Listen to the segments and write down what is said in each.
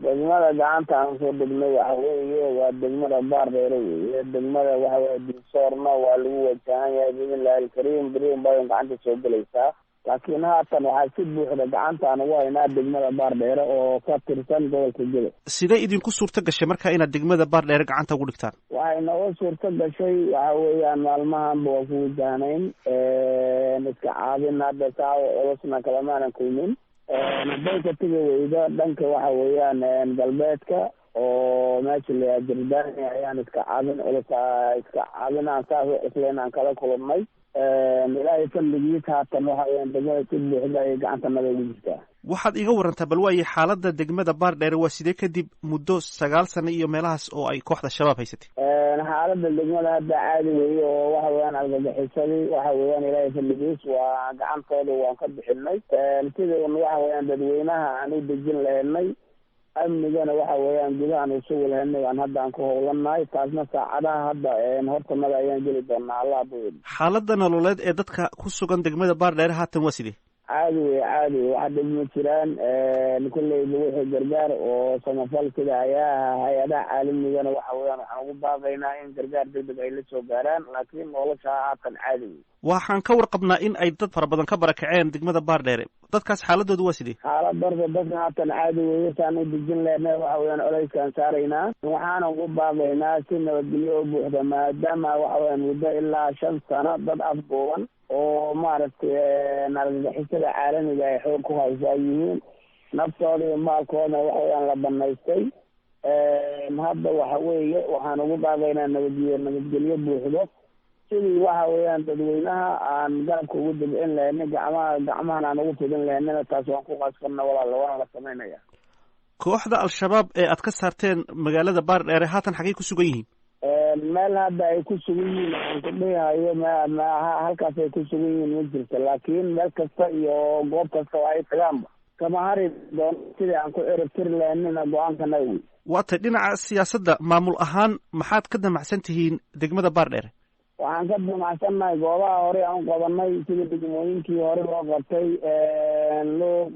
degmada gacanta aan soo degnay waxa weeye waa degmada Baardheere weeye. Degmada waxa weeye Dinsoorna waa lagu wajahan yahay billahi alkarim bariin badan gacanta soo galaysaa. laakiin haatan waxaa si buuxda gacanta aan ugu haynaa degmada Baardheere oo ka tirsan gobolka Jilib. sidee idinku suurto gashay marka inaad degmada Baardheere gacanta ugu dhigtaan? waxay nooga suurto gashay waxa weeyaan maalmahanba waa ku wajahnayn iska caabin hadda saa olasna kalamaanan kulmin. hadday ka tegi weydo dhanka waxa weeyaan galbeedka oo meesha la Jirdaani ayaan iska caabin iska caabinaan saa isleynaan kala kulmay. ilaahay fadligiisa haatan waxa weeyaan degmada si buuxda ay gacanta naga ugu jirtaa. waxaad iga warantaa bal waaye xaaladda degmada Baardheere waa sidee kadib muddo 9 sano iyo meelahaas oo ay kooxda shabaab haysatay? xaaladda degmada hadda caadi weeye oo waxa weeyaan argagixisadii waxa weeyaan ilaahay fadligiis waa gacantooda waan ka bixinay. sida waxa weeyaan dadweynaha aan u dejin lahaynay amnigana waxa weeyaan gudahaan isugu lahaynay aan hadda aan ku howlanahay. taasna saacadaha hadda hortanada ayaan geli doonaa Allah buu. xaaladda nololeed ee dadka ku sugan degmada Baardheere haatan waa sidee? caadi waxa dhibma jiraan kulley wixii gargaar oo samafal sida hay-adaha caalamigana waxa weeyaan waxaan ugu baaqaynaa in gargaar degdeg ay la soo gaaraan. laakiin nolosha haatan caadi waxaan ka warqabnaa in ay dad fara badan ka barakaceen degmada Baardheere. dadkaas xaaladoodu waa sidee? xaaladooda dadka haatan caadi weeye saan u dejin lehnay waxa weeyaan colayskaan saaraynaa. waxaana ugu baaqaynaa si nabadgelyo oo buuxda maadaama waxa weeyaan muddo ilaa 5 sano dad afduuban oo maaragtay argagixisada caalamiga ay xoog ku haysaa yihiin naftooda iyo maalkooda waxa weeyaan la banaystay. hadda waxa weeye waxaan ugu baaqaynaa nabadgelyo buuxdo sidii waxa weeyaan dadweynaha aan garabka ugu dibcin lahaynay gacmahan aan ugu fidin lahaynana taas waan ku qasbanna walaal waana la samaynaya. kooxda al-shabaab ee aad ka saarteen magaalada Baardheere haatan xagee ku sugan yihiin? meel hadda ay ku sugan yihiin aan ku dhihayo halkaas ay ku sugan yihiin ma jirto. laakiin meel kasta iyo goob kasta oo ay tagaanba kama hari doon sidii aan ku ciribtiri lahaynina go-aankana wey. waatay dhinaca siyaasadda maamul ahaan maxaad ka damacsan tihiin degmada Baardheere? waxaan ka damacsannahay goobaha hore aan qabanay sida degmooyinkii hore loo qabtay Luuq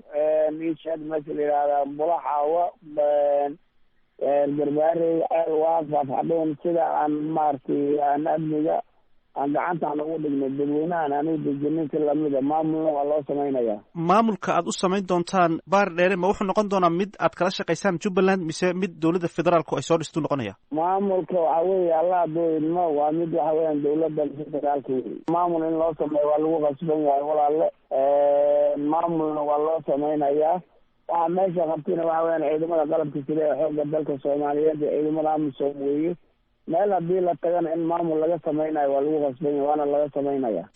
Miishad meesha la yidhaahdaa Bulaxaawa Garbaarey Alwaaq Faafxadhuun sida aan maaragtay aan amniga aan gacantaan ugu dhignay dadweynahan aan u dejinin si lamida maamulna waa loo samaynayaa. maamulka aad u samayn doontaan Baardheere ma wuxuu noqon doonaa mid aad kala shaqaysaan Jubbaland mise mid dowladda federaalku ay soo dhistu noqonaya? maamulka waxa weeye Allah doodmo waa mid waxa weeyaan dowladda federaalka weeye. maamul in loo sameeyo waa lagu qasban yahay walaalle. maamulna waa loo samaynayaa. waxaa meesha qabtina waxa weeyaan ciidamada qalabka sida ee xoogga dalka Soomaaliyeed iyo ciidamada amisom weeye. meel haddii la tagana in maamul laga samaynayo waa lagu qasban yahay waana laga samaynayaa.